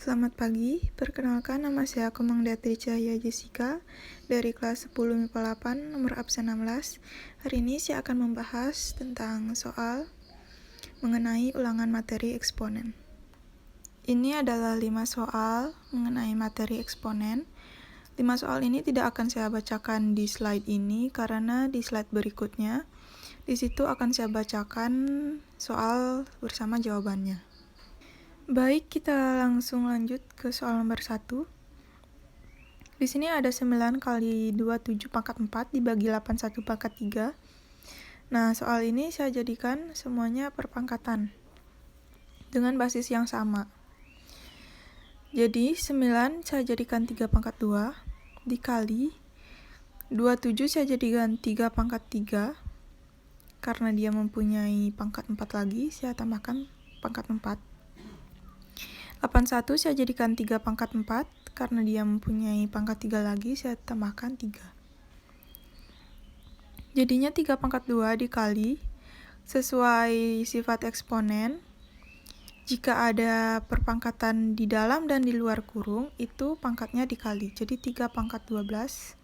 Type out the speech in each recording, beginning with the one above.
Selamat pagi, perkenalkan nama saya Komangdatri Cahya Jessica dari kelas 10 MIPA 8 nomor absen 16. Hari ini saya akan membahas tentang soal mengenai ulangan materi eksponen. Ini adalah 5 soal mengenai materi eksponen. 5 soal ini tidak akan saya bacakan di slide ini karena di slide berikutnya di situ akan saya bacakan soal bersama jawabannya. Baik, kita langsung lanjut ke soal nomor 1. Di sini ada 9 kali 27 pangkat 4 dibagi 81 pangkat 3. Nah, soal ini saya jadikan semuanya perpangkatan dengan basis yang sama. Jadi, 9 saya jadikan 3 pangkat 2 dikali 27 saya jadikan 3 pangkat 3. Karena dia mempunyai pangkat 4 lagi, saya tambahkan pangkat 4. 81 saya jadikan 3 pangkat 4, karena dia mempunyai pangkat 3 lagi, saya tambahkan 3. Jadinya 3 pangkat 2 dikali, sesuai sifat eksponen, jika ada perpangkatan di dalam dan di luar kurung, itu pangkatnya dikali. Jadi 3 pangkat 12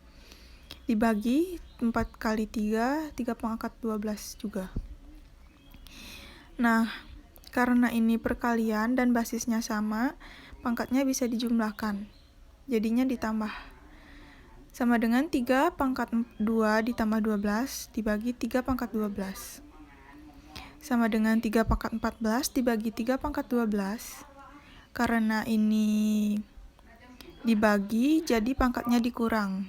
dibagi 4 kali 3 pangkat 12 juga. Nah, karena ini perkalian dan basisnya sama, pangkatnya bisa dijumlahkan. Jadinya ditambah. Sama dengan 3 pangkat 2 ditambah 12 dibagi 3 pangkat 12. Sama dengan 3 pangkat 14 dibagi 3 pangkat 12. Karena ini dibagi, jadi pangkatnya dikurang.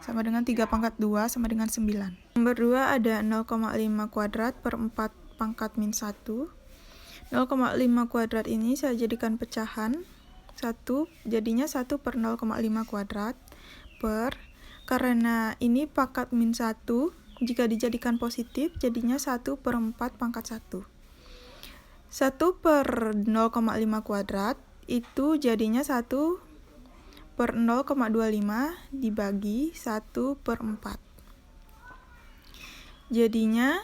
Sama dengan 3 pangkat 2 sama dengan 9. Nomor 2 ada 0,5 kuadrat per 4 pangkat min 1. 0,5 kuadrat ini saya jadikan pecahan 1, jadinya 1 per 0,5 kuadrat per, karena ini pangkat min 1, jika dijadikan positif jadinya 1 per 4 pangkat 1. 1 per 0,5 kuadrat itu jadinya 1 per 0,25 dibagi 1 per 4. Jadinya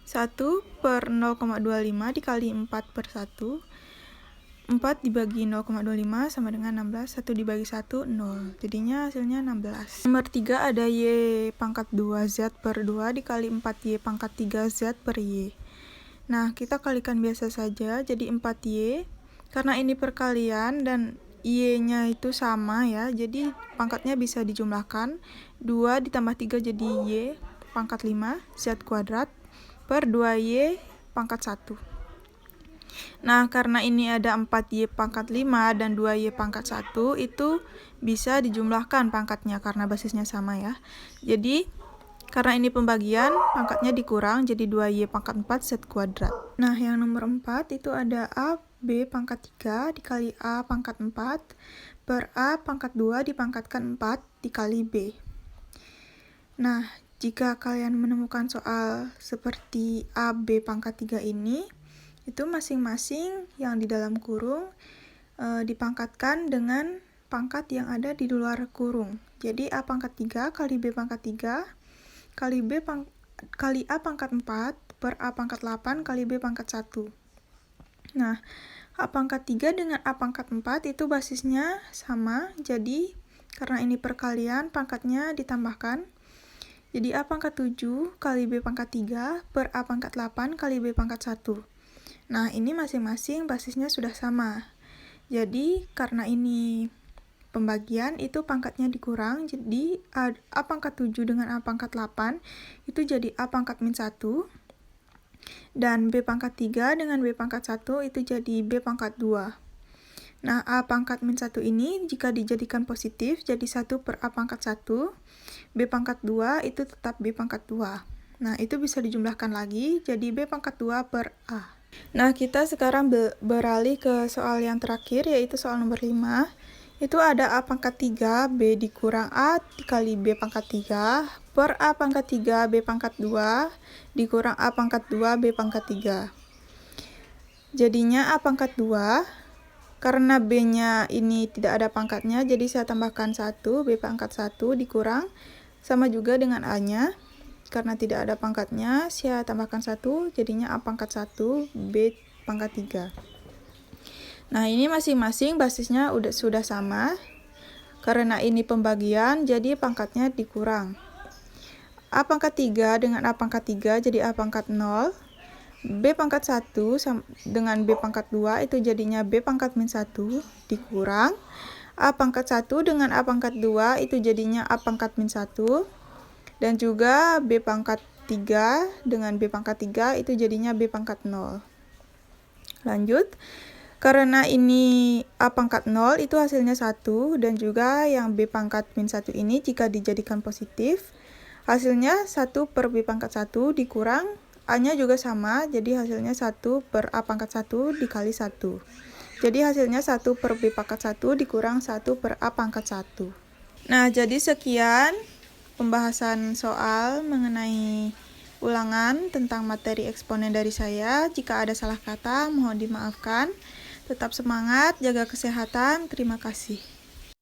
1 per 0,25 dikali 4 per 1. 4 dibagi 0,25 sama dengan 16. 1 dibagi 1, 0. Jadinya hasilnya 16. Nomor 3 ada Y pangkat 2Z per 2 dikali 4Y pangkat 3Z per Y. Nah, kita kalikan biasa saja. Jadi 4Y. Karena ini perkalian dan Y-nya itu sama ya. Jadi pangkatnya bisa dijumlahkan. 2 ditambah 3 jadi Y pangkat 5 Z kuadrat per 2Y pangkat 1. Nah, karena ini ada 4Y pangkat 5 dan 2Y pangkat 1, itu bisa dijumlahkan pangkatnya karena basisnya sama ya. Jadi, karena ini pembagian, pangkatnya dikurang jadi 2Y pangkat 4 Z kuadrat. Nah, yang nomor 4 itu ada AB pangkat 3 dikali A pangkat 4 per A pangkat 2 dipangkatkan 4 dikali B. Nah, jika kalian menemukan soal seperti AB pangkat 3 ini, itu masing-masing yang di dalam kurung dipangkatkan dengan pangkat yang ada di luar kurung. Jadi A pangkat 3 kali B pangkat 3 kali A pangkat 4 per A pangkat 8 kali B pangkat 1. Nah, A pangkat 3 dengan A pangkat 4 itu basisnya sama, jadi karena ini perkalian, pangkatnya ditambahkan. Jadi A pangkat 7 kali B pangkat 3 per A pangkat 8 kali B pangkat 1. Nah, ini masing-masing basisnya sudah sama. Jadi, karena ini pembagian, itu pangkatnya dikurang. Jadi, A pangkat 7 dengan A pangkat 8 itu jadi A pangkat min 1. Dan B pangkat 3 dengan B pangkat 1 itu jadi B pangkat 2. Nah, A pangkat min 1 ini jika dijadikan positif jadi 1 per A pangkat 1. B pangkat 2 itu tetap B pangkat 2. Nah, itu bisa dijumlahkan lagi jadi B pangkat 2 per A. Nah, kita sekarang beralih ke soal yang terakhir, yaitu soal nomor 5. Itu ada A pangkat 3, B dikurang A dikali B pangkat 3 per A pangkat 3, B pangkat 2 dikurang A pangkat 2, B pangkat 3. Jadinya A pangkat 2, karena B-nya ini tidak ada pangkatnya, jadi saya tambahkan 1, B pangkat 1 dikurang, sama juga dengan A-nya. Karena tidak ada pangkatnya, saya tambahkan 1, jadinya A pangkat 1, B pangkat 3. Nah, ini masing-masing basisnya sudah sama. Karena ini pembagian, jadi pangkatnya dikurang. A pangkat 3 dengan A pangkat 3 jadi A pangkat 0. B pangkat 1 dengan B pangkat 2 itu jadinya B pangkat min 1 dikurang. A pangkat 1 dengan A pangkat 2 itu jadinya A pangkat min 1. Dan juga B pangkat 3 dengan B pangkat 3 itu jadinya B pangkat 0. Lanjut. Karena ini A pangkat 0 itu hasilnya 1, dan juga yang B pangkat min 1 ini jika dijadikan positif, hasilnya 1 per B pangkat 1 dikurang, A-nya juga sama, jadi hasilnya 1 per A pangkat 1 dikali 1. Jadi hasilnya 1 per B pangkat 1 dikurang 1 per A pangkat 1. Nah, jadi sekian pembahasan soal mengenai ulangan tentang materi eksponen dari saya. Jika ada salah kata, mohon dimaafkan. Tetap semangat, jaga kesehatan. Terima kasih.